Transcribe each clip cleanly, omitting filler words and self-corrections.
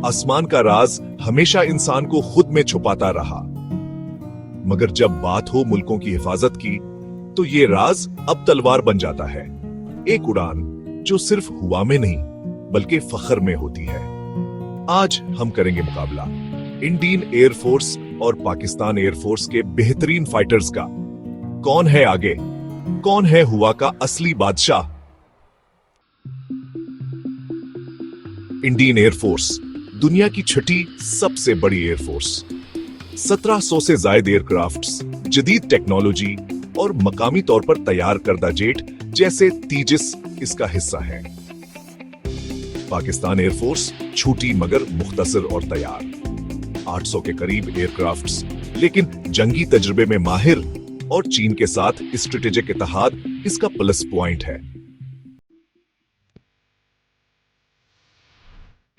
आसमान का राज हमेशा इंसान को खुद में छुपाता रहा, मगर जब बात हो मुल्कों की हिफाजत की तो ये राज अब तलवार बन जाता है। एक उड़ान जो सिर्फ हवा में नहीं बल्कि फख्र में होती है। आज हम करेंगे मुकाबला इंडियन एयरफोर्स और पाकिस्तान एयरफोर्स के बेहतरीन फाइटर्स का। कौन है आगे, कौन है हवा का असली बादशाह? इंडियन एयरफोर्स दुनिया की छठी सबसे बड़ी एयरफोर्स, 1700 से ज्यादा एयरक्राफ्ट्स, जदीद टेक्नोलॉजी और मकामी तौर पर तैयार करदा जेट जैसे तेजस इसका हिस्सा है। पाकिस्तान एयरफोर्स छोटी मगर मुख्तसर और तैयार, 800 के करीब एयरक्राफ्ट्स, लेकिन जंगी तजुर्बे में माहिर और चीन के साथ स्ट्रेटेजिक इत्तेहाद इसका प्लस पॉइंट है।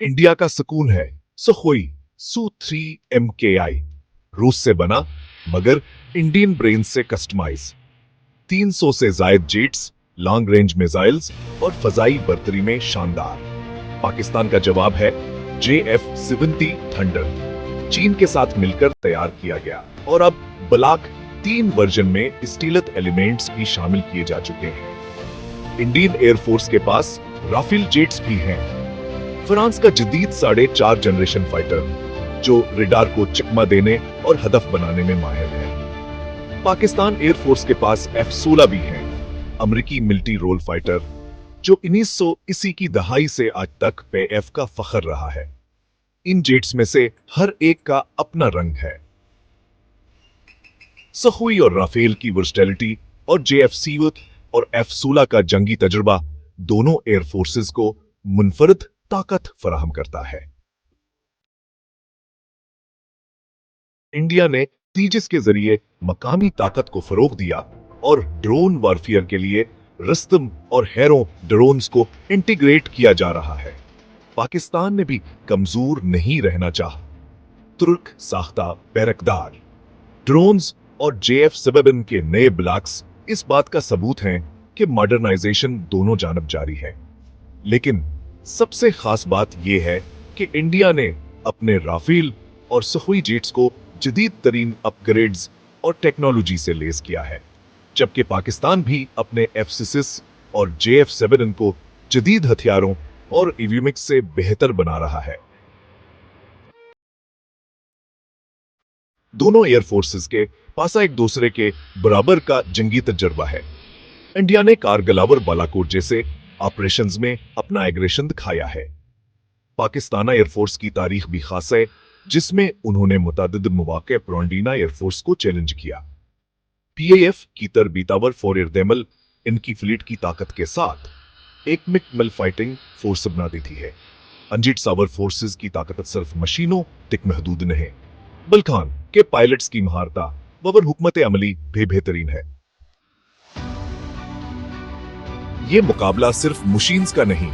इंडिया का सुकून है सुखोई Su-3 MKI, रूस से बना मगर इंडियन ब्रेन से कस्टमाइज, 300 से जायद जेट्स, लॉन्ग रेंज मिसाइल्स और फजाई बर्तरी में शानदार। पाकिस्तान का जवाब है JF-70 थंडर, चीन के साथ मिलकर तैयार किया गया और अब ब्लॉक 3 वर्जन में स्टीलथ एलिमेंट्स भी शामिल किए जा चुके हैं। इंडियन एयरफोर्स के पास राफेल जेट्स भी हैं, फ्रांस का जदीद 4.5 जनरेशन फाइटर जो रडार को चकमा देने और हदफ बनाने में माहिर है। पाकिस्तान एयरफोर्स के पास F-16 भी है, अमेरिकी मिलिट्री रोल फाइटर जो 1980 की दहाई से आज तक PAF का फख्र रहा है। इन जेट्स में से हर एक का अपना रंग है। सखोई और राफेल की वर्सटैलिटी और JF-70 और F-16 का जंगी तजुर्बा दोनों एयरफोर्सेस को मुनफरद ताकत फराहम करता है। इंडिया ने तेजस के जरिए मकामी ताकत को फरोग दिया और ड्रोन वॉरफेयर के लिए रस्तम और हेरो ड्रोन्स को इंटीग्रेट किया जा रहा है। पाकिस्तान ने भी कमजोर नहीं रहना चाहा। तुर्क साख्ता बैरकदार ड्रोन्स और JF-7 के नए ब्लॉक्स इस बात का सबूत हैं कि मॉडर्नाइजेशन दोनों जानब जारी है। लेकिन सबसे खास बात यह है कि इंडिया ने अपने राफेल और सखोई जेट्स को जदीद तरीन अपग्रेड्स और टेक्नोलॉजी से लेस किया है, जबकि पाकिस्तान भी अपने F-16 और JF-7 को जदीद हथियारों और एवियोनिक्स से बेहतर बना रहा है। दोनों एयरफोर्सेस के पास एक दूसरे के बराबर का जंगी तजर्बा है। इंडिया ने कारगिल और बालाकोट जैसे ऑपरेशंस में अपना एग्रेशन दिखाया है। पाकिस्तान एयरफोर्स की तारीख भी खास है, जिसमें उन्होंने मुतादिद मौके पर इंडियन एयरफोर्स को चैलेंज किया। PAF की तरबीतावर फॉर एयरदमल इनकी फ्लीट की ताकत के साथ एक मिल फाइटिंग फोर्स बना देती है। अंजिट सावर फोर्सेस की ताकत सिर्फ मशीनों तक महदूद नहीं, बल्कि के पायलट्स की महारता व हुकमत अमली भी बेहतरीन है। ये मुकाबला सिर्फ मशीन्स का नहीं,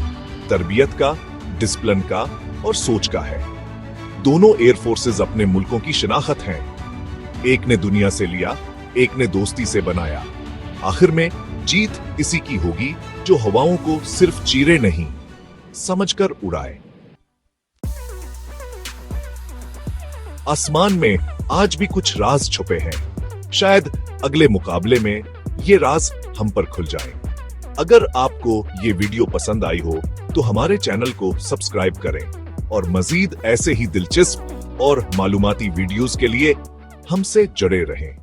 तरबियत का, डिसिप्लिन का और सोच का है। दोनों एयरफोर्सेस अपने मुल्कों की शिनाख्त हैं। एक ने दुनिया से लिया, एक ने दोस्ती से बनाया। आखिर में जीत इसी की होगी जो हवाओं को सिर्फ चीरे नहीं, समझकर उड़ाए। आसमान में आज भी कुछ राज छुपे हैं। शायद अगले मुकाबले में ये राज हम पर खुल जाए। अगर आपको ये वीडियो पसंद आई हो तो हमारे चैनल को सब्सक्राइब करें और मजीद ऐसे ही दिलचस्प और मालूमाती वीडियोस के लिए हमसे जुड़े रहें।